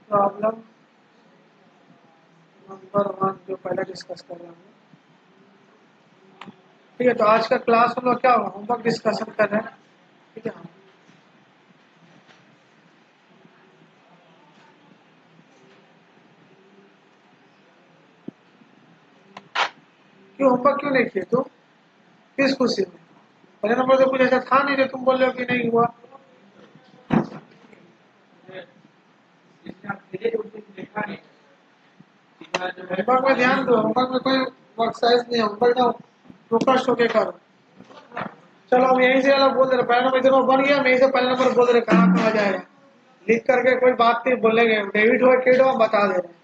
Problem number 1 जो पहले discuss कर रहे हैं। ठीक है, तो आज का क्लास हम लोग क्या होगा, होमवर्क डिस्कशन कर रहे हैं। ठीक है, क्यों होमवर्क क्यों नहीं किए तुम? किस खुशी में? पहले नंबर तो कुछ ऐसा था नहीं जो तुम बोल रहे हो कि नहीं हुआ। होमवर्क में ध्यान दो, होमवर्क में कोई वर्क साइज नहीं है, होमवर्क ना फोकस होके करो। चलो हम यहीं से वाला बोल दे रहे, पहला नंबर इतना बन गया, मैं यहीं से पहला नंबर बोल दे रहे कहाँ कहाँ जाएगा, लिख करके कोई बात नहीं बोलेंगे, डेबिट हो क्रेडिट हो हम बता दे रहे हैं।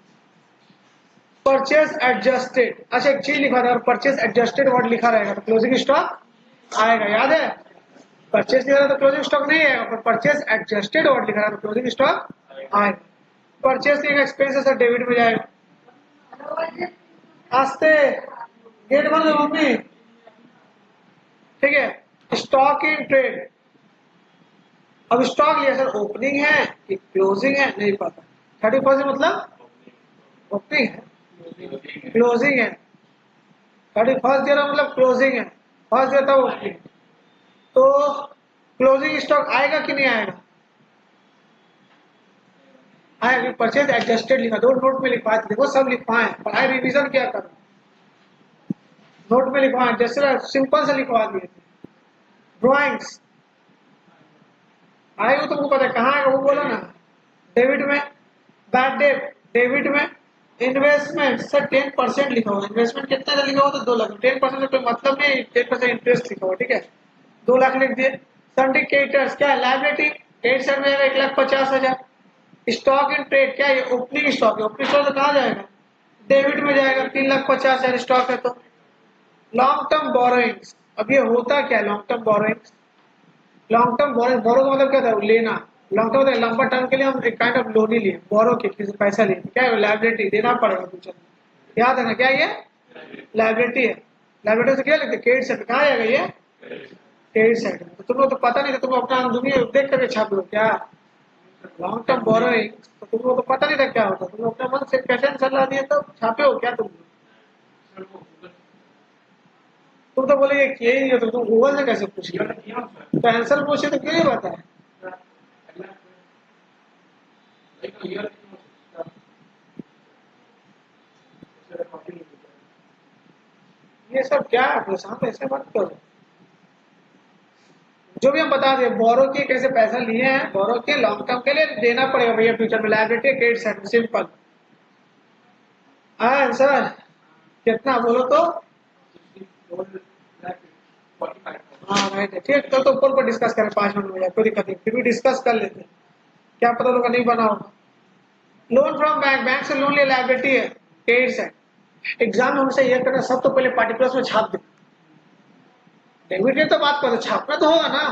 परचेज एडजस्टेड, अच्छा एक चीज लिखा था, परचेज एडजस्टेड वर्ड लिखा रहेगा तो क्लोजिंग स्टॉक आएगा, याद है? परचेज लिखा था तो क्लोजिंग स्टॉक नहीं आएगा, पर परचेज एडजस्टेड वर्ड लिखा था तो क्लोजिंग स्टॉक आएगा। परचेज लिखा एक्सपेंसेस और डेबिट में जाएगा। आस्ते गेट बंद दो मम्मी। ठीक है, स्टॉक इन ट्रेड, अब स्टॉक लिया सर ओपनिंग है कि क्लोजिंग है नहीं पता, 31 मतलब ओपनिंग है, क्लोजिंग है, 31 दे रहा मतलब क्लोजिंग है, फर्स्ट देता ओपनिंग, तो क्लोजिंग स्टॉक आएगा कि नहीं आएगा? आएगा। परचेज एडजस्टेड लिखा, दो नोट में लिखवाए थे, देखो सब लिखवाए, पढ़ाई रिवीजन क्या करो, नोट में लिखवाए, जैसे सिंपल से लिखवा दिए थे। ड्रॉइंग्स आएगा, तुमको पता है कहाँ आएगा वो बोला ना, डेबिट में, बैड डेट डेबिट में, इन्वेस्टमेंट सर 10% लिखा हुआ, इन्वेस्टमेंट कितना का लिखा हुआ तो 2 लाख, 10% से कोई मतलब नहीं, 10% इंटरेस्ट लिखा हुआ, ठीक है 2 लाख लिख दिए। सिंडिकेटर्स क्या है, लायबिलिटी, डेट साइड में 1,50,000। स्टॉक इन ट्रेड क्या है, ओपनिंग स्टॉक है, ओपनिंग स्टॉक तो कहाँ जाएगा, डेबिट में जाएगा, 3,50,000 स्टॉक है तो। लॉन्ग टर्म बोरोइंग्स, अब ये होता क्या long term borrowings, long term borrow, borrow का मतलब क्या था, लेना, लॉन्ग टर्म मतलब लंबा टर्म के लिए हम एक काइंड ऑफ लोन ही लिए, बोरो के किसी पैसा लिए, क्या है लायबिलिटी, देना पड़ेगा फ्यूचर में, याद है ना क्या ये लायबिलिटी है। लायबिलिटी से क्या लिखते, क्रेडिट साइड कहाँ आएगा ये, क्रेडिट साइड में। तो तुम लोग तो पता नहीं था, तुम अपना दुनिया देख करके छाप लो क्या लॉन्ग टर्म बोरोइंग, तो तुम लोग तो पता नहीं था क्या होता, तुम लोग अपने मन से कैसे सलाह दिए तो छापे हो क्या तुम तो बोले किए ही नहीं हो, तो तुम गूगल से कैसे पूछ लिया, तो आंसर पूछे तो क्यों नहीं बताया? ये सब क्या है प्रशांत, ऐसे मत करो। जो भी हम बता दें, बोरो के कैसे पैसा लिए हैं, बोरो के लॉन्ग टर्म के लिए देना पड़ेगा भैया फ्यूचर में, liability credit side, simple. Answer कितना बोलो तो, हाँ राइट है, ठीक तो ऊपर पर डिस्कस करें 5 मिनट में, कोई दिक्कत नहीं, फिर भी डिस्कस कर लेते हैं, क्या पता लोग नहीं बना होगा। लोन फ्रॉम बैंक, बैंक से लोन लिया, लायबिलिटी है क्रेडिट साइड। एग्जाम में हमसे ये करना, सब तो पहले पार्टिकुलर्स में छाप दे, डेबिट की तो बात करो, छापना तो होगा ना,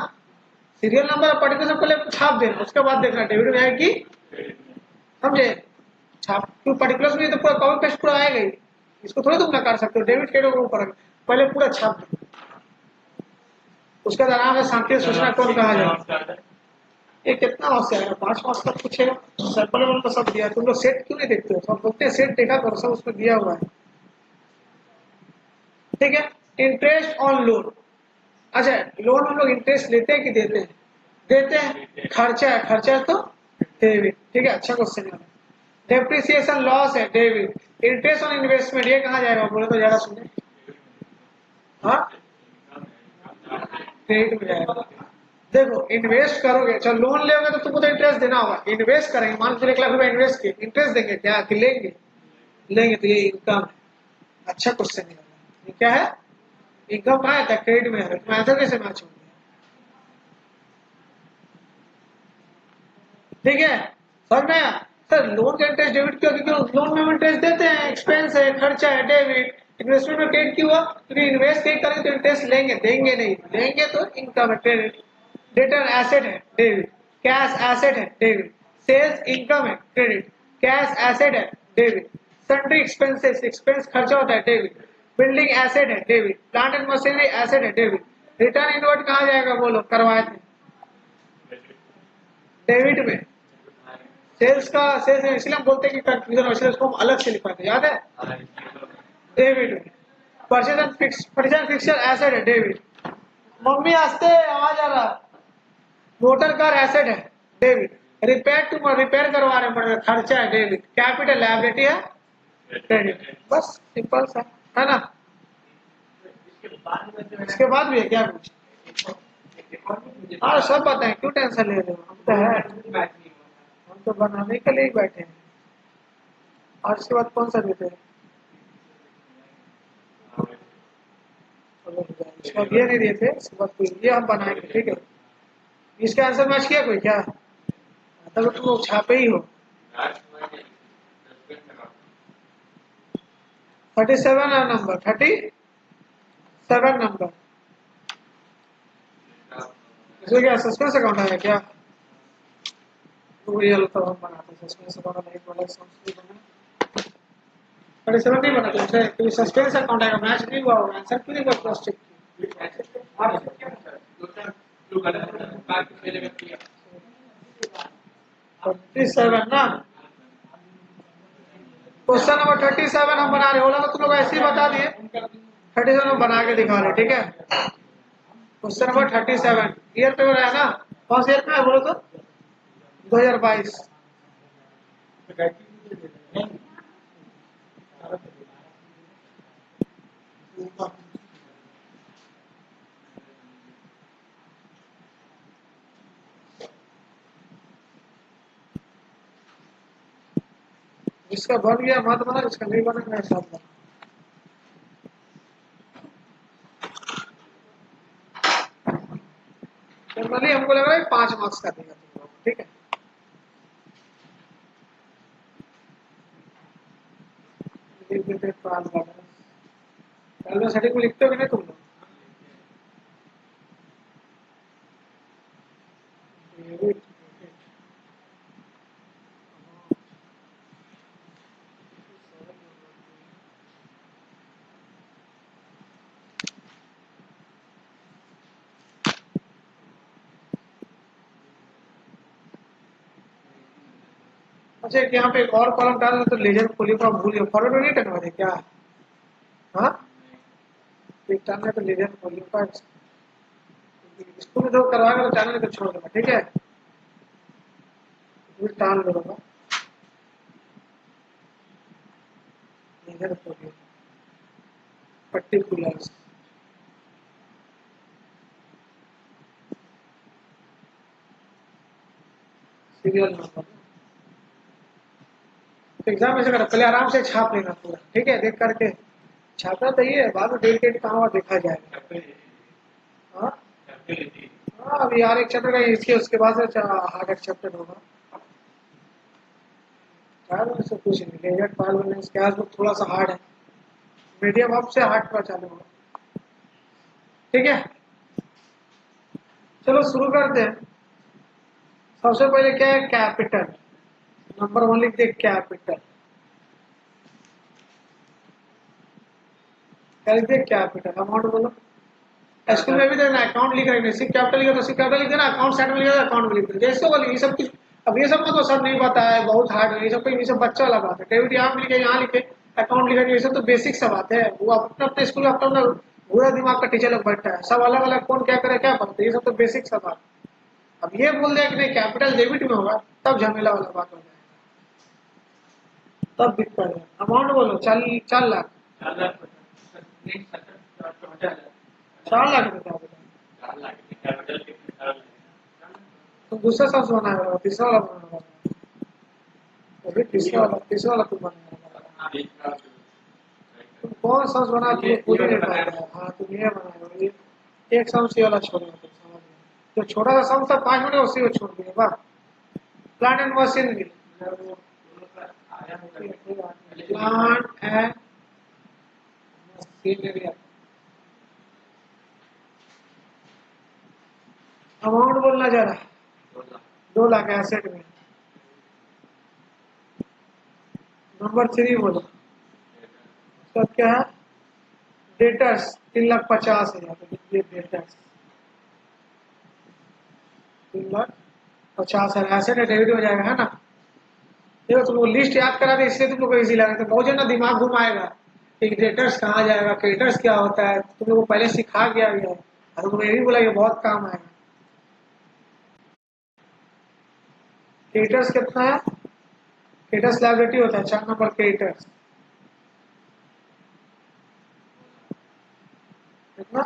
सीरियल नंबर और पर्टिकुलर से पहले छाप देना, उसके बाद देखना डेबिट में आएगी, समझे? छाप क्यों पर्टिकुलर्स में तो पूरा कॉपी पेस्ट पूरा आएगा ही, इसको थोड़ी तुम ना कर सकते हो, डेबिट क्रेडिट के ऊपर पहले पूरा छाप दो, उसके बाद आराम से शांति सूचना कौन कहा जाए। ये कितना मार्क्स आएगा, 5 मार्क्स तक पूछेगा, सैंपल में तो सब दिया, तुम लोग सेट क्यों नहीं देखते हो, सब बोलते हैं सेट देखा करो, सब उसमें दिया हुआ है। ठीक है, इंटरेस्ट ऑन लोन, अच्छा लोन हम लोग इंटरेस्ट लेते हैं कि देते हैं, देते हैं, खर्चा है, खर्चा है तो डेबिट, ठीक है अच्छा क्वेश्चन है। डेप्रिसिएशन लॉस है डेबिट, इंटरेस्ट ऑन इन्वेस्टमेंट ये कहाँ जाएगा बोले तो ज्यादा सुने, हाँ क्रेडिट में जाएगा। देखो इन्वेस्ट करोगे, चलो लोन लोगे तो तुमको तो इंटरेस्ट देना होगा, इन्वेस्ट करेंगे, मान लो 1,00,000 रुपए इन्वेस्ट किए, इंटरेस्ट देंगे क्या कि लेंगे, लेंगे तो ये इनकम है, अच्छा क्वेश्चन है, ये क्या है, इनकम कहाँ है, क्रेडिट में है, तुम्हें आंसर कैसे मैच होंगे, ठीक है समझ में आया? सर लोन का इंटरेस्ट डेबिट क्यों, क्योंकि लोन में हम इंटरेस्ट देते हैं, एक्सपेंस है, खर्चा है, डेबिट, इन्वेस्टमेंट में क्रेडिट क्यों हुआ, क्योंकि इन्वेस्ट नहीं करेंगे तो इंटरेस्ट लेंगे, देंगे नहीं, लेंगे तो इनकम है क्रेडिट, डेटर एसेट है डेबिट, कैश एसेट है डेबिट, सेल्स इनकम है क्रेडिट, कैश एसेट है डेबिट, सन्ड्री एक्सपेंसेस एक्सपेंस खर्चा होता है डेबिट, बिल्डिंग एसेट है debit, plant and machinery asset है डेबिट, रिटर्न इनवर्ट कहाँ जाएगा बोलो, करवाए थे डेबिट में। सेल्स का सेल्स इसलिए हम बोलते हैं कि कंफ्यूजन, इसलिए उसको हम अलग से लिखा था, याद है, डेबिट में। परचेज एंड फिक्सचर एसेट है डेबिट। मम्मी हंसते आवाज आ रहा, मोटर कार एसेट है डेबिट। रिपेयर करवा रहे पड़ेगा, खर्चा है डेबिट। कैपिटल लायबिलिटी है क्रेडिट। बस सिंपल सा है ना। इसके बाद भी है क्या कुछ? हाँ सब बताएं, क्यों टेंशन ले रहे हो, हम तो है, हम तो बनाने के लिए ही बैठे हैं। और इसके बाद कौन सा देते हैं? इसके बाद ये नहीं दिए थे, इसके बाद कोई ये हम बनाएंगे, ठीक है। इसका आंसर मैच किया कोई क्या? तब तुम लोग छापे ही हो। 37 है नंबर, 37 नंबर। इसमें क्या सस्पेंस अकाउंट है क्या? तो ये तो हम बनाते हैं सस्पेंस अकाउंट, नहीं वाला सस्पेंस बना। 37 नहीं बना तुमसे, क्योंकि सस्पेंस अकाउंट आएगा, मैच नहीं हुआ होगा। आंसर क्यों नहीं हुआ क्रॉस चेक? 37 ना। क्वेश्चन नंबर 37 हम बना रहे, बोला तो तुम लोग ऐसे ही बता दिए। 37 हम बना के दिखा रहे, ठीक है। क्वेश्चन नंबर 37 ईयर पेपर है ना, कौन से ईयर में है बोलो तो? 2022। जिसका बन गया मत बना, जिसका नहीं बना मैं साथ बना। जनरली हमको लग रहा है 5 मार्क्स का देगा तुम लोग, ठीक है। को लिखते हो कि नहीं तुम लोग? अच्छा यहाँ पे एक और कॉलम डाल तो लेजर खोलियो का भूलियो, फॉरवर्ड नहीं टनवा दे क्या? हाँ एक टाइम तो लेजर खोलियो का, इसको भी जो करवाएगा तो चैनल को छोड़ देगा, ठीक है। टान लूंगा लेजर खोलियो पर्टिकुलर्स, सीरियल नंबर। तो एग्जाम ऐसे करना, पहले आराम से छाप लेना पूरा, ठीक है, देख करके छापना तो ये है, बाद में डेट डेट कहाँ और देखा जाएगा। हाँ हाँ अभी यार एक चैप्टर का इसके उसके बाद से हार्ड एक चैप्टर होगा। यार ऐसा कुछ नहीं, लेजर फाइल बनने इसके आज थोड़ा सा हार्ड है, मीडियम अप से हार्ड पर चालू होगा, ठीक है। चलो शुरू करते हैं। सबसे पहले क्या है, कैपिटल। नंबर 1 लिख दे, कैपिटल। क्या लिख दे, कैपिटल। अमाउंट बोलो। स्कूल में भी देखना अकाउंट लिख रहे हैं, सिर्फ कैपिटल लिखा तो सिर्फ कैपिटल लिख देना, अकाउंट साइड में लिखा तो अकाउंट में लिख देना, जैसे बोलिए ये सब कुछ। अब ये सब को तो सब नहीं पता है, बहुत हार्ड है ये सब, ये सब बच्चा वाला बात है। डेबिट यहाँ लिखे, यहाँ लिखे, अकाउंट लिखे, ये सब तो बेसिक सा बात है। वो अपना अपने स्कूल में अपना अपना पूरा दिमाग का टीचर लोग बैठता है, सब अलग अलग कौन क्या करे क्या पढ़ते, ये सब तो बेसिक सा बात। अब ये बोल दिया कि नहीं कैपिटल डेबिट में होगा, तब झमेला वाला बात हो जाएगा, तब दिक्कत है। अमाउंट बोलो, 4 लाख। 4 लाख रुपया तो दूसरा शब्द बनाया होगा, तीसरा वाला बनाना होगा, अभी तीसरा वाला तुम बनाया, तुम कौन शब्द बना तुम खुद ही नहीं पाएगा। हाँ तुम ये बनाया, ये एक शब्द से वाला छोड़ तुम समझ में, जो छोटा सा शब्द था 5 मिनट उसी को छोड़ दिया वाह। Plant and machinery, plant and machinery. Amount बोलना जा रहा है, 2 लाख एसेट में। नंबर 3 बोलो, उसका क्या है, डेटर्स 3,50,000, ये डेटर्स 3,50,000 एसेट है, डेबिट हो जाएगा, है ना। देखो तुमको लिस्ट याद करा दे, इसलिए तुम लोग को इजी लगा, तो बहुत ना दिमाग घुमाएगा कि डेटर्स कहाँ जाएगा, क्रेडिटर्स क्या होता है, तुम लोग को पहले सिखा गया है, और तुमने ये भी बोला ये बहुत काम आएगा। क्रेडिटर्स कितना है, क्रेडिटर्स लायबिलिटी होता है 4 नंबर क्रेडिटर्स कितना,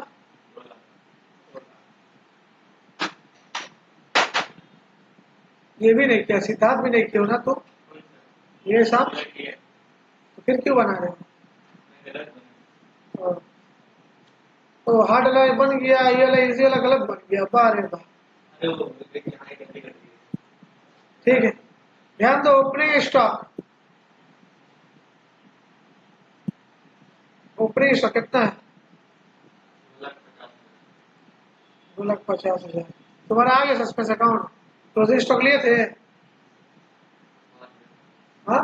ये भी नहीं किया, सिद्धार्थ भी नहीं किया ना, तो ये सब तो फिर क्यों बना रहे हो। तो हार्ड वाला बन गया, ये वाला इजी वाला गलत बन गया, बारे बार। ठीक है, ध्यान दो, ओपनिंग स्टॉक, ओपनिंग स्टॉक कितना है, 2,50,000। तुम्हारा आ गया सस्पेंस अकाउंट, क्लोजिंग स्टॉक लिए थे, हाँ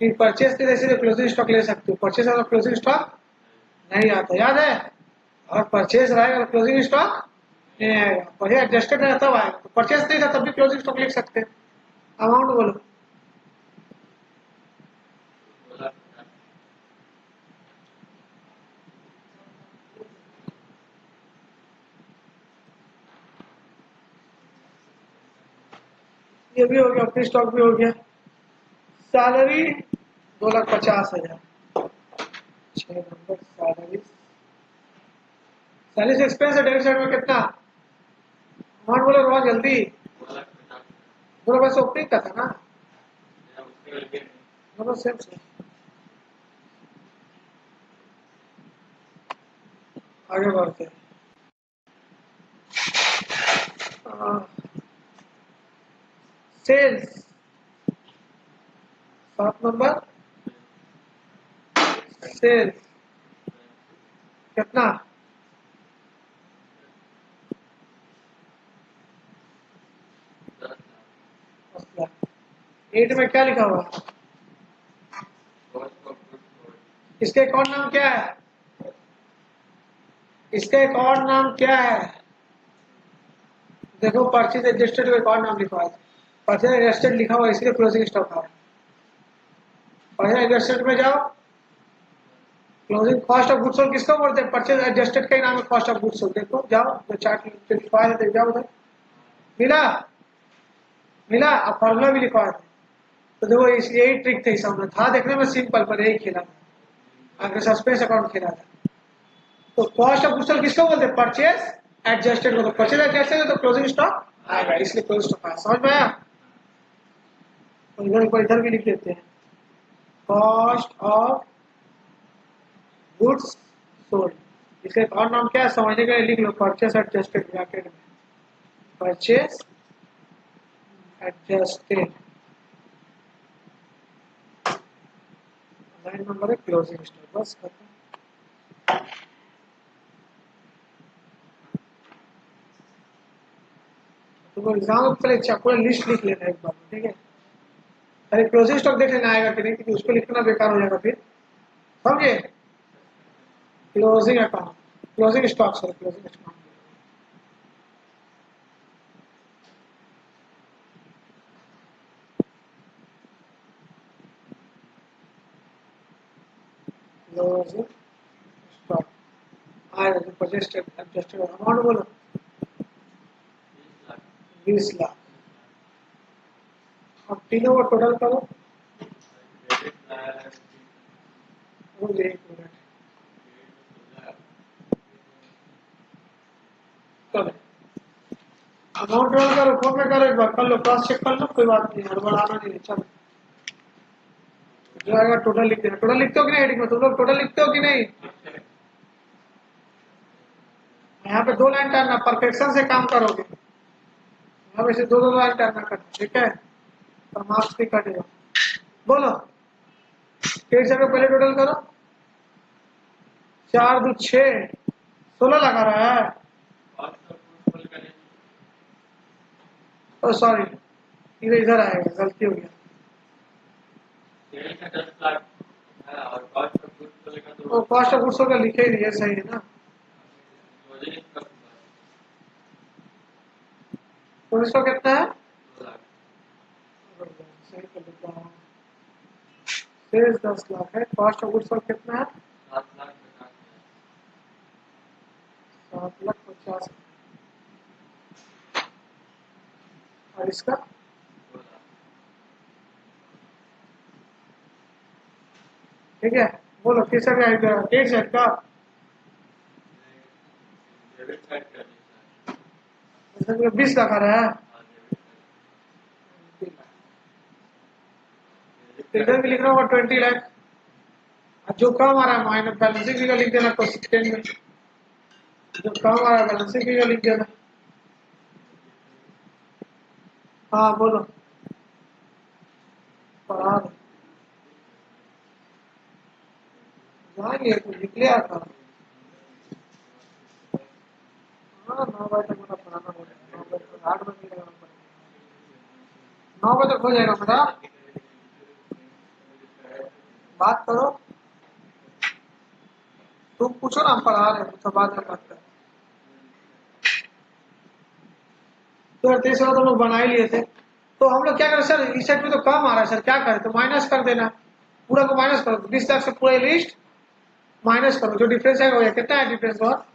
कि परचेस के जैसे क्लोजिंग स्टॉक ले सकते हो, परचेस वाला क्लोजिंग स्टॉक नहीं आता, याद है। और परचेस रहेगा तो क्लोजिंग स्टॉक नहीं आएगा, पहले एडजस्टेड रहेगा तब आएगा, तो परचेस नहीं था तब भी क्लोजिंग स्टॉक लिख सकते हैं। अमाउंट बोलो, ये भी हो गया, अपनी स्टॉक भी हो गया। सैलरी 2,50,000, 6 नंबर सैलरी, सैलरी से एक्सपेंस है, डेबिट साइड में कितना अमाउंट बोलो, रोज जल्दी, 2 ओपनिंग का था ना, दोनों सेम से। आगे बढ़ते हैं, सेल्स 7 नंबर, सेल्स कितना, 8 में क्या लिखा हुआ, इसका एक और नाम क्या है, इसका एक और नाम क्या है, देखो परचेज एडजस्टेड का एक और नाम लिखा हुआ है, परचेज एडजस्टेड लिखा हुआ है इसलिए क्लोजिंग स्टॉक है। परचेज एडजस्टेड में जाओ, closing cost of goods sold किसको बोलते हैं, परचेज एडजस्टेड का ही नाम है कॉस्ट ऑफ गुड्स सोल्ड, देखो जाओ जो चार्ट लिखा है तो जाओ उधर, मिला, मिला, अब फॉर्मूला भी लिखा है, तो देखो इस यही ट्रिक थी, सामने था देखने में सिंपल पर यही खेला था, आगे सस्पेंस अकाउंट खेला था। तो कॉस्ट ऑफ गुड्स सोल्ड किसको बोलते हैं, परचेज एडजस्टेड को, तो परचेज एडजस्टेड है तो क्लोजिंग स्टॉक आएगा, इसलिए क्लोजिंग स्टॉक आया, समझ में आया। तो इधर भी लिख देते हैं, कॉस्ट ऑफ गुड्स सोल्ड, इसका एक और नाम क्या है समझने के लिए लिख लो, परचेज एडजस्टेड ब्रैकेट में, परचेज एडजस्टेड, 9 नंबर है क्लोजिंग स्टॉक, बस खत्म। तुमको एग्जाम में पहले पूरा लिस्ट लिख लेना एक बार, ठीक है, अरे क्लोजिंग स्टॉक देख लेना आएगा कि नहीं, क्योंकि उसको लिखना बेकार हो जाएगा फिर, समझे। Closing account, closing stock, sorry closing stock, closing stock आएगा, तो परचेज एडजस्टेड अमाउंट बोलो 20 लाख, अब तीनों को टोटल करो, मुझे 1 मिनट करो, अमाउंट टोटल करो, फोन में करो एक बार, कर लो, क्रॉस चेक कर लो, कोई बात नहीं, हड़बड़ाना नहीं है, चलो जो आएगा टोटल लिख देना, टोटल लिखते हो कि नहीं हेडिंग में, तुम लोग टोटल लिखते हो कि नहीं, यहाँ पे 2 लाइन करना, परफेक्शन से काम करोगे, यहाँ पे से 2-2 लाइन करना करना, ठीक है, और मार्क्स भी कटेगा। बोलो फिर से पहले टोटल करो, 4×2=6, 16 लगा रहा है, ओ सॉरी इधर इधर आएगा, गलती हो गया, वो कॉस्ट ऑफ गुड्स का लिखे ही नहीं है, सही है ना। तो इसका कितना है, सही कर देता हूँ, सेल्स 10 लाख है, कॉस्ट ऑफ गुड्स का कितना है 7,50,000, और इसका ठीक है। बोलो किस डेट सेट का 20 लाख आ रहा है, इधर भी लिखना होगा 20 लाख, जो कम आ रहा है माइनस बैलेंसिंग फिगर लिख देना, तो 10 में जो कम आ रहा है बैलेंसिंग फिगर लिख देना। हाँ बोलो, पढ़ा जाएंगे तो लिख लिया था। हाँ 9 बजे तक मेरा पढ़ाना पड़ेगा, 9 बजे तक 8 बजे लगाना पड़ेगा, 9 बजे तक हो जाएगा मेरा। बात करो, तुम पूछो ना, हम पढ़ा रहे हैं, मुझसे बाद में बात करें। तो 30 वाला तो लोग बना ही लिए थे, तो हम लोग क्या करें सर, इस सेट में तो कम आ रहा है सर, क्या करें, तो माइनस कर देना, पूरा को माइनस करो, 20 लाख से पूरा लिस्ट माइनस करो, जो डिफरेंस है वो कितना है डिफरेंस, और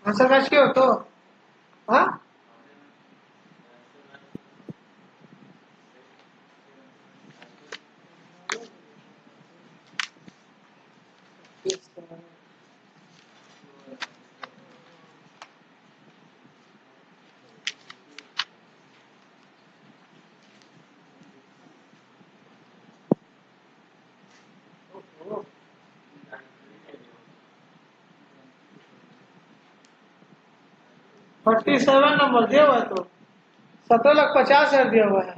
आंसर मैच क्यों तो, हाँ थर्टी सेवन नंबर दिया हुआ है, तो 17,50,000 दिया हुआ है।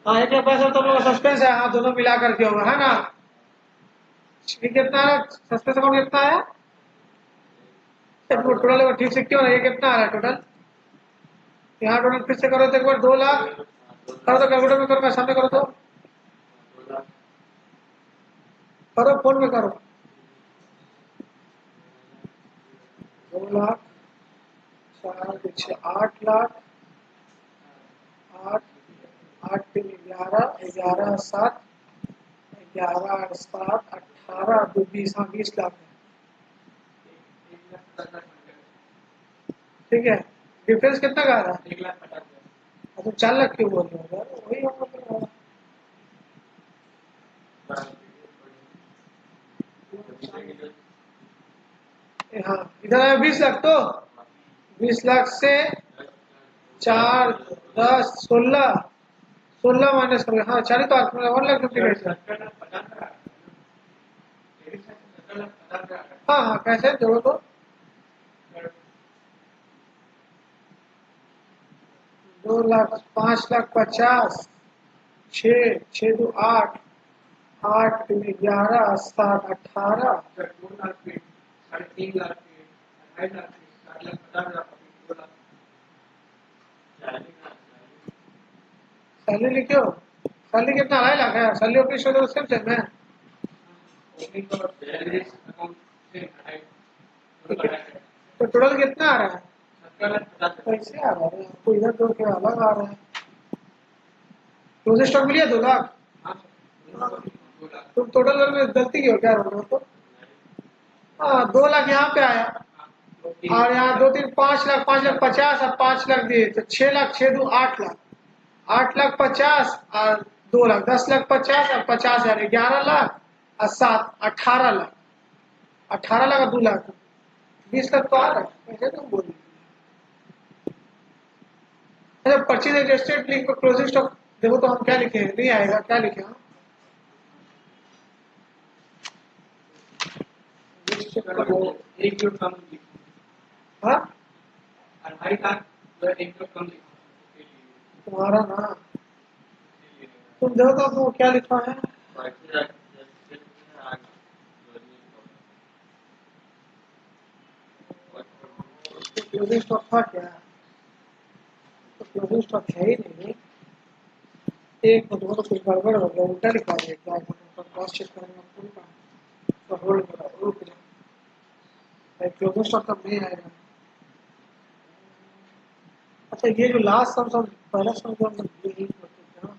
हाँ एक लाख पैसा तो हम लोग का सस्पेंस है, हाँ दोनों मिला करके होगा, है ना। ये कितना है सस्पेंस अमाउंट कितना है, टोटल ठीक से क्यों ना, ये कितना आ रहा है टोटल, यहाँ टोटल फिर से करो तो एक बार 2 लाख, करो तो कैलकुलेटर में करो, मैं सामने करो तो, करो फोन में करो, 2 लाख 4 8 लाख, 8 8 3 11, 11 7, 11 7 18 2 20, हाँ 20 लाख है, ठीक है। डिफरेंस कितना का आ रहा है, 1,50,000, तो 4 लाख क्यों बोल रहे हो यार, वही होगा फिर। हाँ इधर है 20 लाख, तो 20 लाख से 4 10 16, 16 माइनस कर, हाँ 40 तो 1,50,000, हाँ हाँ कैसे जोड़ो तो, 2 लाख 5,50,000, 6 6 2 8, 8 3 11 7 18, सैलरी लिखे हो, सैलरी कितना 2.5 लाख है, सैलरी ऑफिस तो सेम सेम है, तो टोटल कितना आ रहा है, कैसे आ रहा है आपको, इधर जोड़ के अलग आ रहा है, क्लोजिंग स्टॉक मिलिए 2 लाख, तुम टोटल में गलती की हो क्या रहा हो तो, हाँ 2 लाख यहाँ पे आया, और यहाँ 2 3 5 लाख, 5,50,000 और 5 लाख दिए, तो 6 लाख 6 2 8 लाख, 8,50,000 और 2 लाख, 10,50,000 और 50,000, 11 लाख और 7 18 लाख, 18 लाख और 2 लाख, 20 लाख तो आ रहा है, कैसे तुम बोल, अच्छा परचेज एडजस्टेड लिंक पर क्लोजिंग स्टॉक देखो तो हम क्या लिखे, नहीं आएगा, क्या लिखे हम, हाँ तुम्हारा ना, तुम देखो तो क्या लिखा है, क्लोजिंग स्टॉक था क्या? तो क्लोजिंग स्टॉक है ही नहीं। एक मिनट, वो तो कुछ गड़बड़ हो गया, उल्टा लिखा है क्या? क्रॉस चेक करेंगे हमको नहीं पता। तो होल्ड करो, रुक जाओ, क्लोजिंग स्टॉक कब नहीं आएगा? अच्छा, ये जो लास्ट सम पहला सम जो हम यही करते थे ना।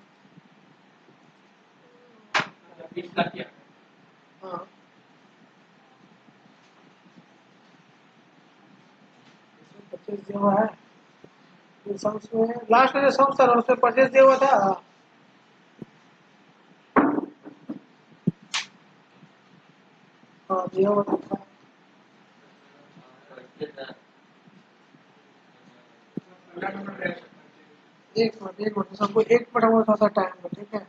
हाँ, 25 दिया हुआ है। ये सम्स में लास्ट में जो सम्स था उसमें 25 दिया हुआ था। हाँ, दिया हुआ था। एक मिनट सबको एक मिनट में थोड़ा सा टाइम दो, ठीक है?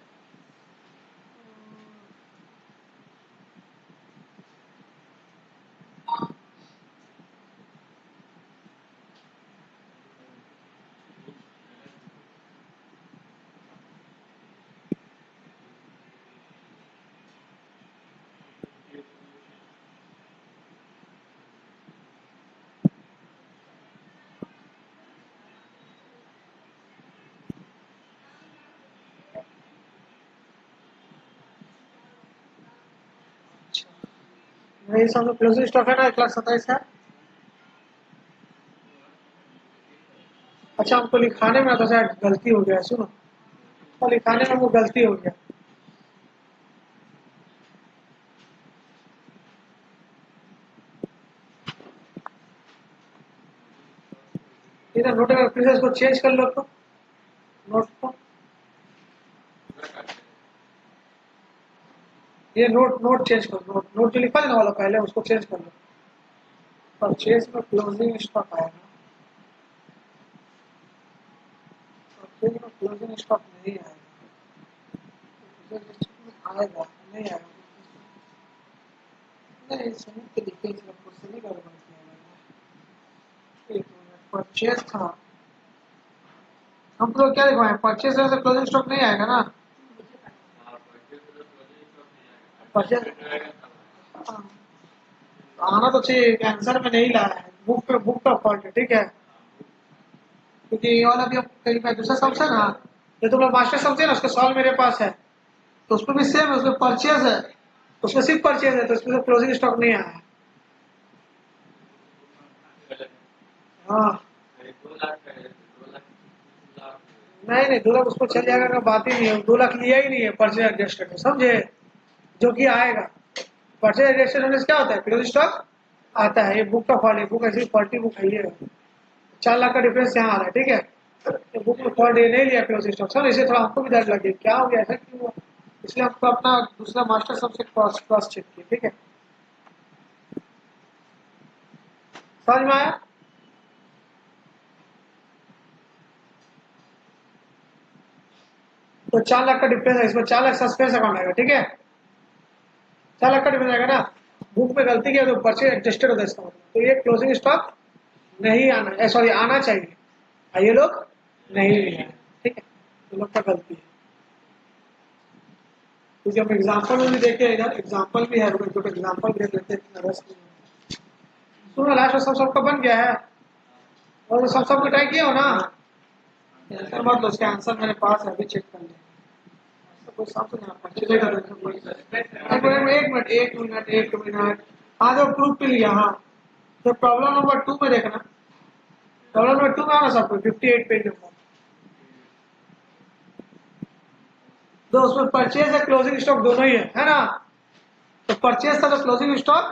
मेरे सामने क्लोजिंग स्टॉक है ना 1,27,000 का। अच्छा, हमको लिखाने में तो शायद गलती हो गया, सुनो। तो लिखाने में वो गलती हो गया। इधर नोट अगर प्लीज इसको चेंज कर लो तो नोट को। ये नोट नोट चेंज कर, नोट नोट जो लिखा था ना वाला पहले उसको चेंज कर लो। परचेज में क्लोजिंग स्टॉक आएगा। परचेज में क्लोजिंग स्टॉक नहीं आएगा। आएगा नहीं आएगा? नहीं, संयुक्त लिखे से नहीं गड़बड़ किया। एक मिनट, परचेज था। हम तो क्या लिखवाएं? परचेज से क्लोजिंग स्टॉक नहीं आएगा ना? परचेज आना तो चाहिए, आंसर में नहीं लाया है। बुक का फॉल्ट है, ठीक है? क्योंकि ये वाला भी हम कहीं पे दूसरा समझा ना। ये तुम लोग मास्टर समझे ना, उसका सॉल्व मेरे पास है। तो उसमें भी सेम है, उसमें परचेज है। उसमें सिर्फ परचेज है, तो उसमें क्लोजिंग स्टॉक नहीं आया है। हाँ, नहीं नहीं, 2 लाख उसको चल जाएगा का बात ही नहीं है। 2 लाख लिया ही नहीं है परचेज एडजस्टेड में, समझे? जो कि आएगा परचेज एडजस्टेड होने से क्या होता है? क्लोजिंग स्टॉक आता है। ये बुक का फॉल्ट है, बुक ऐसी फॉल्टी बुक है ये। 4 लाख का डिफरेंस यहाँ आ रहा है, ठीक है? तो बुक में फॉल्ट ये नहीं लिया क्लोजिंग स्टॉक सर, इसे थोड़ा हमको भी डर लगे क्या हो गया, ऐसा क्यों हुआ। इसलिए हमको अपना दूसरा मास्टर सबसे क्रॉस क्रॉस चेक किया, ठीक है? समझ में आया? तो 4 लाख का डिफरेंस है, इसमें 4 लाख सस्पेंस अकाउंट आएगा, ठीक है? 4 लाख का डिफरेंस आएगा ना। बुक में गलती किया तो परचेज एडजस्टेड होता है इसका मतलब। तो ये क्लोजिंग स्टॉक नहीं आना, सॉरी आना चाहिए, ये लोग नहीं लिया है, ठीक है? ये लोग का गलती है। क्योंकि हम एग्जाम्पल में भी देखे, इधर एग्जाम्पल भी है, तो एग्जाम्पल भी देख लेते हैं। सुनो, लास्ट में सब सबका बन गया है और तो सब सबको ट्राई किया हो ना? आंसर मत लो, उसका आंसर मेरे पास है, अभी चेक कर ले। कोई समझ नहीं आता, चलेगा तो एक मिनट। हाँ, जो प्रूफ के लिए, हाँ। तो प्रॉब्लम नंबर 2 में देखना। प्रॉब्लम नंबर 2 में आना सबको 58 पेज नंबर। तो उसमें परचेज है क्लोजिंग स्टॉक दोनों ही है ना? तो परचेज था तो क्लोजिंग स्टॉक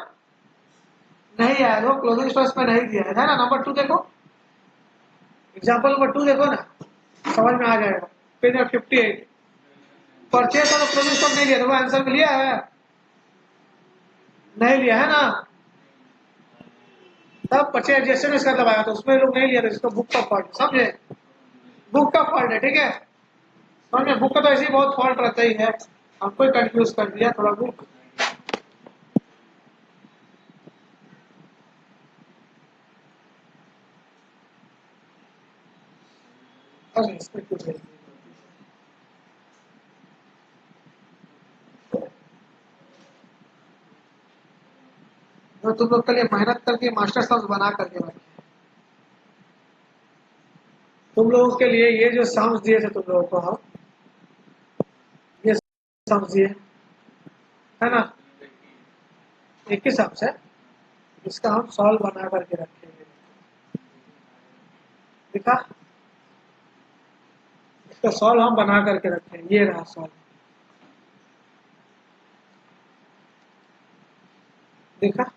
नहीं आया, तो क्लोजिंग स्टॉक इसमें नहीं दिया है ना? नंबर 2 देखो, एग्जाम्पल नंबर 2 देखो ना, समझ में आ जाएगा। Page number 58। परचेज था तो क्लोजिंग स्टॉक नहीं लिया, तो वो आंसर में लिया है नहीं लिया है ना? तब परचेज एडजस्टमेंट इसका दबाया, तो उसमें लोग नहीं लिया, तो इसको बुक का फॉल्ट, समझे? बुक का फॉल्ट है, ठीक है? समझ में? बुक का तो ऐसे ही बहुत फॉल्ट रहता ही है, हमको ही कंफ्यूज कर दिया थोड़ा बुक। अरे इसमें कुछ है। तो तुम लोग के लिए मेहनत करके मास्टर साहब बना करके रखे। तुम लोगों के लिए ये जो सम्स दिए थे तुम लोगों को हम, ये सम्स दिए है ना, एक ही सम्स है, इसका हम सॉल्व बना करके रखेंगे। देखा, इसका सॉल्व हम बना करके रखेंगे, ये रहा सॉल्व। देखा,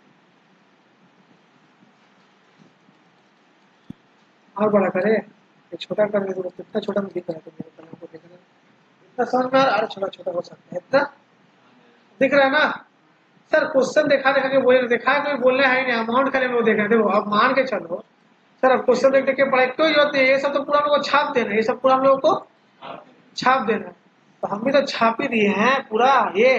और बड़ा करे, ये छोटा करने दो, कितना छोटा में दिख रहा है तो मेरे कलम को देखना, इतना समझ में और छोटा छोटा हो सकता है, इतना दिख रहा है ना सर। क्वेश्चन देखा देखा के बोले, देखा कोई बोलने है ही नहीं, अमाउंट खाली लोग देख रहे थे। अब मान के चलो सर, अब क्वेश्चन देख देख के पढ़ाई कोई जरूरत नहीं है, ये सब तो पूरा हम लोग को छाप देना है, ये सब पूरा हम लोग को छाप देना है। तो हम भी तो छाप ही दिए हैं पूरा ये,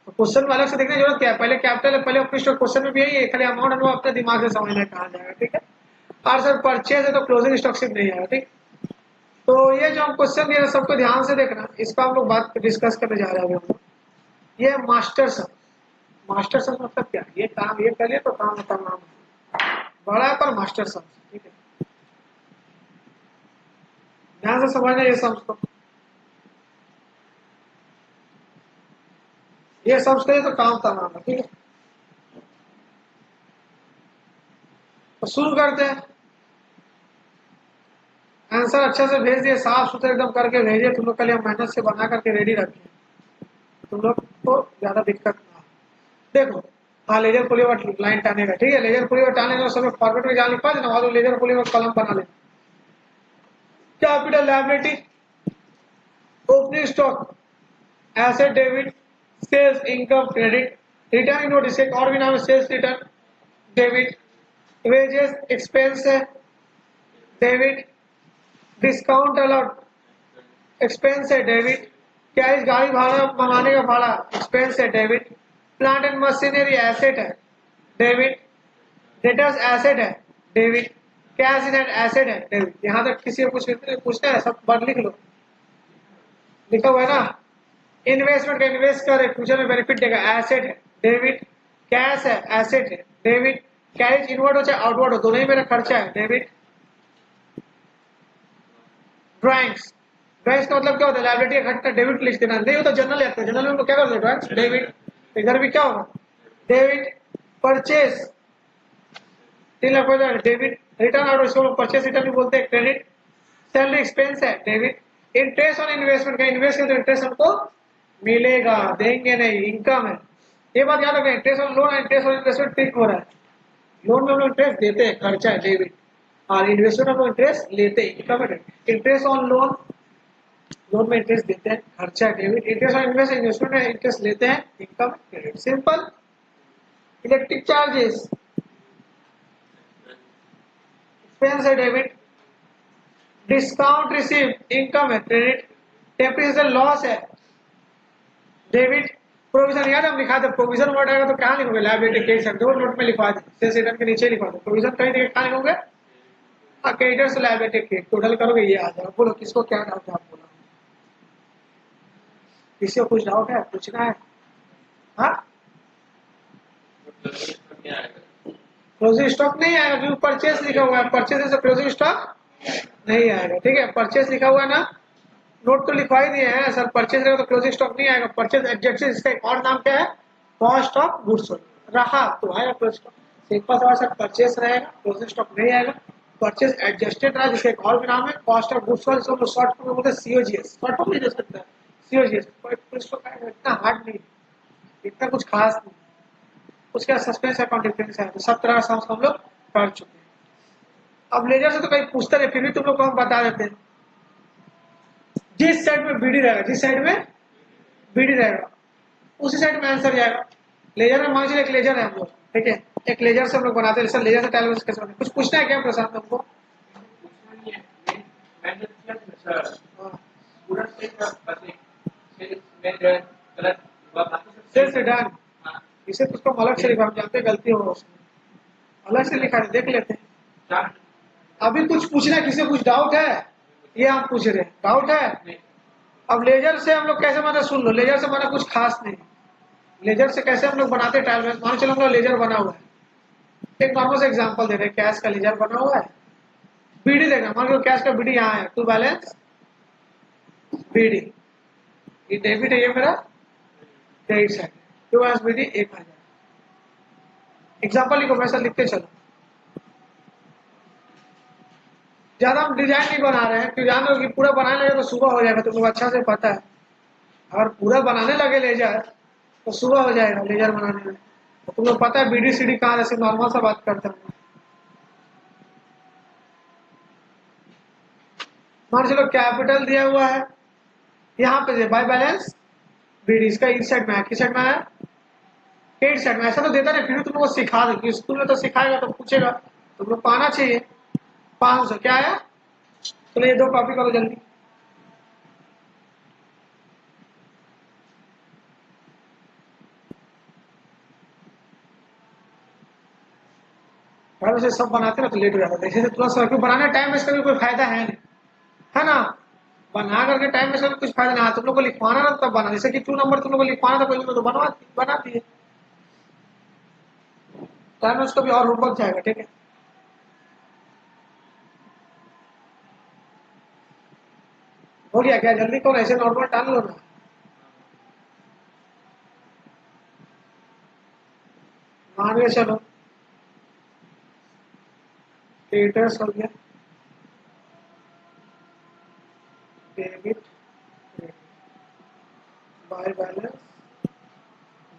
तो क्वेश्चन में अलग से देखने की जरूरत क्या है, पहले कैपिटल है, पहले अपने क्वेश्चन में भी यही है, खाली अमाउंट हम लोग अपने दिमाग से समझना कहा जाएगा, ठीक है। और सर परचेज है तो क्लोजिंग स्टॉक सिर्फ नहीं आएगा, ठीक। तो ये जो हम क्वेश्चन दिए सबको ध्यान से देखना, इसका हम लोग बात डिस्कस करने जा रहे हैं। ये मास्टर सम, मास्टर सम मतलब क्या, ये काम ये कर लिया तो काम तमाम बड़ा है पर मास्टर सम, ठीक है। ध्यान से समझना ये सम को, ये सम करिए तो काम तमाम है, ठीक है। तो शुरू करते हैं। आंसर अच्छे से भेज दिए, साफ सुथरे एकदम करके भेजिए, तुम लोग के लिए मेहनत से बना करके रेडी रखिए, तुम लोग को ज्यादा दिक्कत ना हो। देखो, हाँ लेजर पुलिवर लाइन टाने का, ठीक है, लेजर पुलिवर टाने का समय फॉर्मेट में जान लिखा देना, और लेजर पुलिवर कलम बना लेना। Capital liability, opening stock, asset debit, sales income credit, return note, इसे और भी नाम है sales return debit, wages expense है डेबिट, डिस्काउंट अलॉट एक्सपेंस है डेबिट, क्या इस गाड़ी भाड़ा मंगाने का भाड़ा एक्सपेंस है debit, plant and machinery asset है डेबिट, डेटर्स एसेट है debit, cash in hand asset है डेबिट। यहाँ तक किसी को पूछना है सब बात लिख लो, लिखा हुआ है ना। इन्वेस्टमेंट का इन्वेस्ट करे फ्यूचर में बेनिफिट देगा एसेट है डेबिट, कैश है एसेट है डेबिट, कैश इनवर्ड हो चाहे आउटवर्ड हो दोनों ही मेरा खर्चा है डेबिट। ड्राइंग्स, ड्राइंग्स का मतलब क्या होता है, लायबिलिटी का घटना डेबिट लिख देना, नहीं होता जनरल लिखते हैं, जनरल में लोग क्या करते हैं ड्राइंग्स डेबिट, इधर भी क्या होगा डेबिट। परचेज 3 लाख हो जाएगा डेबिट, रिटर्न और इसको परचेज रिटर्न भी बोलते हैं क्रेडिट, सैलरी एक्सपेंस है डेबिट, इंटरेस्ट ऑन इन्वेस्टमेंट का इन्वेस्ट करें तो इंटरेस्ट हमको मिलेगा, देंगे नहीं, इनकम है। ये बात याद रखें, interest on loan, interest on investment ठीक हो रहा है, लोन में हम लोग इंटरेस्ट देते हैं, खर्चा है डेबिट, और इन्वेस्टमेंट में हम लोग इंटरेस्ट लेते हैं, इनकम है। इंटरेस्ट ऑन लोन, लोन में इंटरेस्ट देते हैं, खर्चा है डेबिट, इंटरेस्ट ऑन इन्वेस्टमेंट में इंटरेस्ट लेते हैं, income credit, simple. Electric charges expense है डेबिट, डिस्काउंट रिसीव इनकम है क्रेडिट, डेप्रिसिएशन लॉस है डेबिट, प्रोविजन याद हम लिखा था, प्रोविजन वर्ड आएगा तो कहाँ लिखोगे लायबिलिटी के सकते हो, नोट में लिखवा दे, सेल्स रिटर्न के नीचे लिखवा दो, प्रोविजन कहीं देखे कहाँ लिखोगे, क्रेडिटर्स लायबिलिटी के टोटल करोगे ये आ जाएगा। बोलो किसको क्या डाउट है, आप बोलो, किसी को कुछ डाउट है, पूछना है। हाँ, क्लोजिंग स्टॉक नहीं आएगा क्योंकि परचेस लिखा हुआ है, परचेस से क्लोजिंग स्टॉक नहीं आएगा, ठीक है। परचेस लिखा हुआ है ना, नोट तो लिखवा ही दिए हैं सर, परचेज रहेगा तो क्लोजिंग स्टॉक नहीं आएगा, परचेज एडजस्टेड, इसका एक और नाम क्या है, कॉस्ट ऑफ गुड्स रहा तो आएगा क्लोजिंग स्टॉक, सिंपल सवाल सर, परचेज रहेगा क्लोजिंग स्टॉक नहीं आएगा, परचेज एडजस्टेड रहा जिसका एक और भी नाम है cost of goods sold, short form में बोलते हैं सीओजीएस, शॉर्ट फॉर्म नहीं दे सकता है सीओजीएस, इतना हार्ड नहीं, इतना कुछ खास नहीं, उसके बाद सस्पेंस अकाउंट डिफरेंस है, तो सब तरह का सम्स हम लोग कर चुके हैं। अब लेजर से तो कहीं पूछते नहीं, फिर भी तुम लोग को हम बता देते हैं, जिस साइड में बीडी रहेगा, जिस साइड में बीडी रहेगा उसी साइड में आंसर जाएगा। लेजर में मान लीजिए एक लेजर है हम लोग, ठीक है, एक लेजर से हम लोग बनाते हैं, सर लेजर से टाइल कैसे बनाते, कुछ पूछना है क्या प्रशांत हमको? सेल्स रिटर्न, इसे तो उसको अलग से लिखा, हम जानते हैं गलती होगा उसमें, अलग से लिखा है, देख लेते हैं। अभी कुछ पूछना है, किसी को कुछ डाउट है, ये हम पूछ रहे हैं, डाउट है? अब लेजर से हम लोग कैसे माना, सुन लो, लेजर से माना कुछ खास नहीं, लेजर से कैसे हम लोग बनाते हैं टाइल में, मान चलो हम लोग लेजर बना हुआ है, एक नॉर्मल से एग्जांपल दे रहे हैं, कैश का लेजर बना हुआ है, बीडी देखना, मान लो कैश का बीडी यहाँ है, टू बैलेंस बीडी, ये डेबिट है, ये मेरा credit side, to balance BD 1000। Example लिखो, मैं सर लिखते चलो, ज्यादा हम डिजाइन नहीं बना रहे हैं क्योंकि जान लो कि पूरा बनाने लगे तो सुबह हो जाएगा, तुम लोग अच्छा से पता है। अगर पूरा बनाने लगे लेजर तो सुबह हो जाएगा लेजर बनाने में, तो तुम लोग पता है बीडी सीडी कहाँ, ऐसे नॉर्मल सा बात करते हैं। मान चलो कैपिटल दिया हुआ है, यहाँ पे बाय बैलेंस बीडी, इसका इस साइड में है, किस साइड में है, क्रेडिट साइड में। ऐसा तो देता नहीं, फिर भी तुम लोग को सिखा दे, स्कूल में तो सिखाएगा तो पूछेगा, तुम लोग को आना चाहिए। 500 क्या है, चलो ये 2 कॉपी करो जल्दी। भाई वैसे सब बनाते ना तो लेट हो जाता है, जैसे तुरंत क्यों बनाने टाइम में इसका भी कोई फायदा है नहीं, है ना। बना करके टाइम में इसका कुछ फायदा नहीं, तुम लोग को लिखवाना ना तब बना, जैसे कि 2 नंबर तुम लोग को लिखवाना था पहले तो बना दिए, टाइम में उसका भी और होमवर्क जाएगा, ठीक है। हो गया क्या, जल्दी करो, ऐसे नॉर्मल टाल लो ना। मान के चलो क्रेडिटर्स हो गया, डेबिट बाय बैलेंस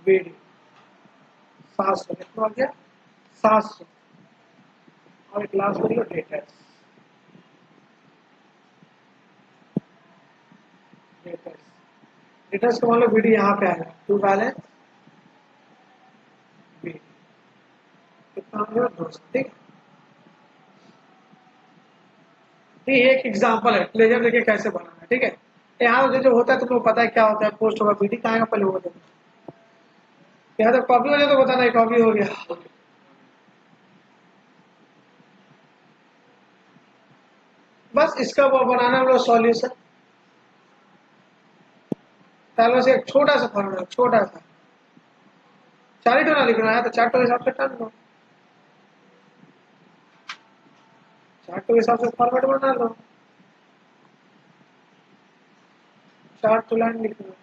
बीडी 700, कितना हो गया 700, और एक लास्ट करिए डेटर्स, डेटर्स का मान लो बीडी यहाँ पे आएगा, टू बैलेंस बीडी कितना हो गया 200, ठीक है। ये एक एग्जांपल है, लेजर देखिए कैसे बनाना है, ठीक है। यहाँ जो होता है तुमको पता है क्या होता है, पोस्ट होगा बीडी कहाँ आएगा पहले वो बताओ, यहाँ तक कॉपी हो जाए तो बताना कॉपी हो गया। बस इसका वो बनाना हम लोग सॉल्यूशन, पहले से एक छोटा सा फॉर्मूला, छोटा सा 4 टोना लिखना है तो 4 टो हिसाब से टन लो, 4 टो हिसाब से फॉर्मेट बना लो, 4 टो लाइन लिखना।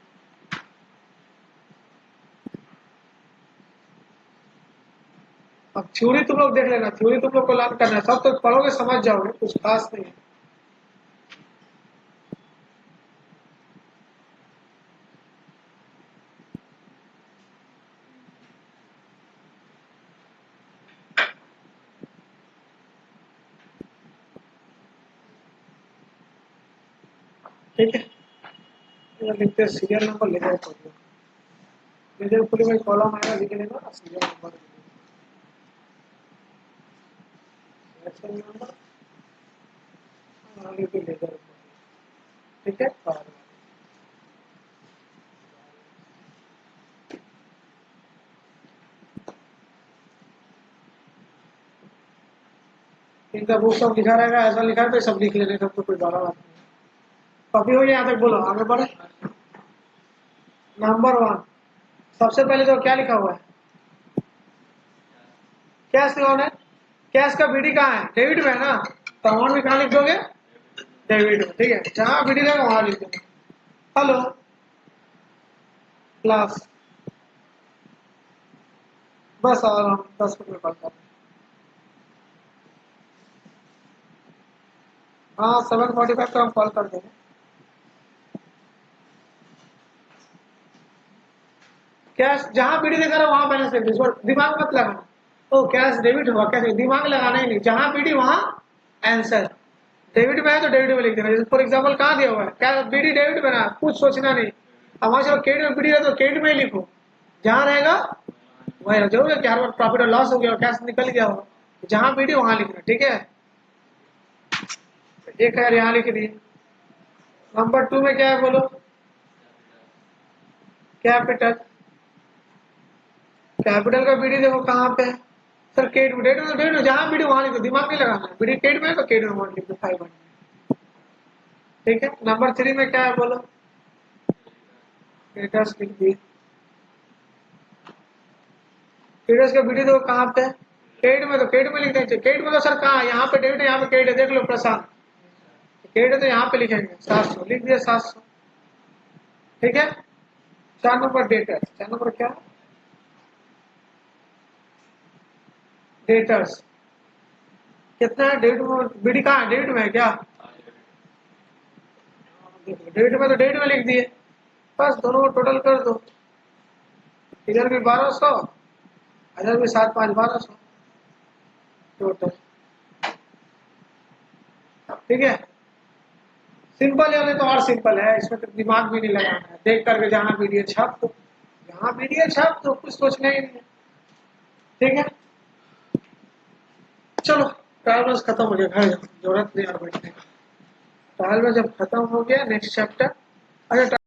अब थ्योरी तुम लोग देख लेना, थ्योरी तुम लोग को लर्न करना है, सब तो पढ़ोगे समझ जाओगे, कुछ खास नहीं है। ठीक है, लिखते सीरियल नंबर लिखा पड़ेगा, लेजर खुली में कॉलम आएगा, लिख लेना सीरियल नंबर, नंबर आगे पे लेजर, ठीक है। इनका बुक सब लिखा रहेगा, ऐसा लिखा है तो सब लिख लेने का तो कोई बड़ा बात नहीं। कॉपी हो गया, यहाँ तक बोलो, आगे बढ़े। नंबर 1 सबसे पहले तो क्या लिखा हुआ है, कैश लोन है, कैश का बीडी कहाँ है, डेबिट में है ना, तो अमाउंट भी कहाँ लिख दोगे, डेबिट में, ठीक है। जहां बीडी देगा वहां लिख दोगे। हेलो क्लास, बस और हम 10 मिनट में पढ़ता हूँ। हाँ 7:45 तो हम कॉल कर देंगे। कैश जहां बीडी दिखा रहा है वहां बैलेंस लिख दो, दिमाग मत लगाना, तो कैश डेबिट हुआ, कैसे दिमाग लगाना ही नहीं, जहां बीडी वहां आंसर, डेबिट में है तो डेबिट में लिख देना। फॉर एग्जाम्पल कहाँ दिया हुआ है, क्या बीडी डेबिट में ना, कुछ सोचना नहीं, हमारे चलो क्रेडिट में बीडी है तो क्रेडिट में ही लिखो, जहां रहेगा वही जरूर है कि हर बार प्रॉफिट और लॉस हो गया, कैश निकल गया हो, जहां बीडी वहां लिखना, ठीक है। 1000 यहाँ लिख दिए। नंबर 2 में क्या है बोलो, कैपिटल, कैपिटल का बीडी देखो कहाँ पे है सर, डेट में जहां बीडी वहां लिखो, दिमाग नहीं लगाना, बीडी केट में तो केट में अमाउंट लिखो 500, ठीक है। नंबर 3 में क्या है बोलो, क्रेडिटर्स लिख दिए, क्रेडिटर्स का बीडी देखो कहाँ पे है, क्रेडिट में तो क्रेडिट में लिख देंगे। क्रेडिट में तो सर कहाँ, यहाँ पे डेबिट है, यहाँ पे क्रेडिट है, देख लो प्रशांत। क्रेडिट है तो यहाँ पे लिखेंगे 700, लिख दिया 700। ठीक है। 4 नंबर डेटर्स, 4 नंबर क्या, डेटर्स कितना है डेबिट में, बीडी कहाँ है, डेबिट में है क्या, डेबिट में तो डेबिट में लिख दिए, बस दोनों को टोटल कर दो। इधर भी 1200, इधर भी 7 5 1200 टोटल। ठीक है। सिंपल है तो और सिंपल है, इसमें तो दिमाग भी नहीं लगाना है, देख करके जहाँ वीडियो छाप दो, जहाँ वीडियो छाप दो, कुछ सोचना ही नहीं है। ठीक है। चलो ट्रायल बस खत्म हो गया, घर जरूरत नहीं और बैठने का। ट्रायल में जब खत्म हो गया नेक्स्ट चैप्टर, अच्छा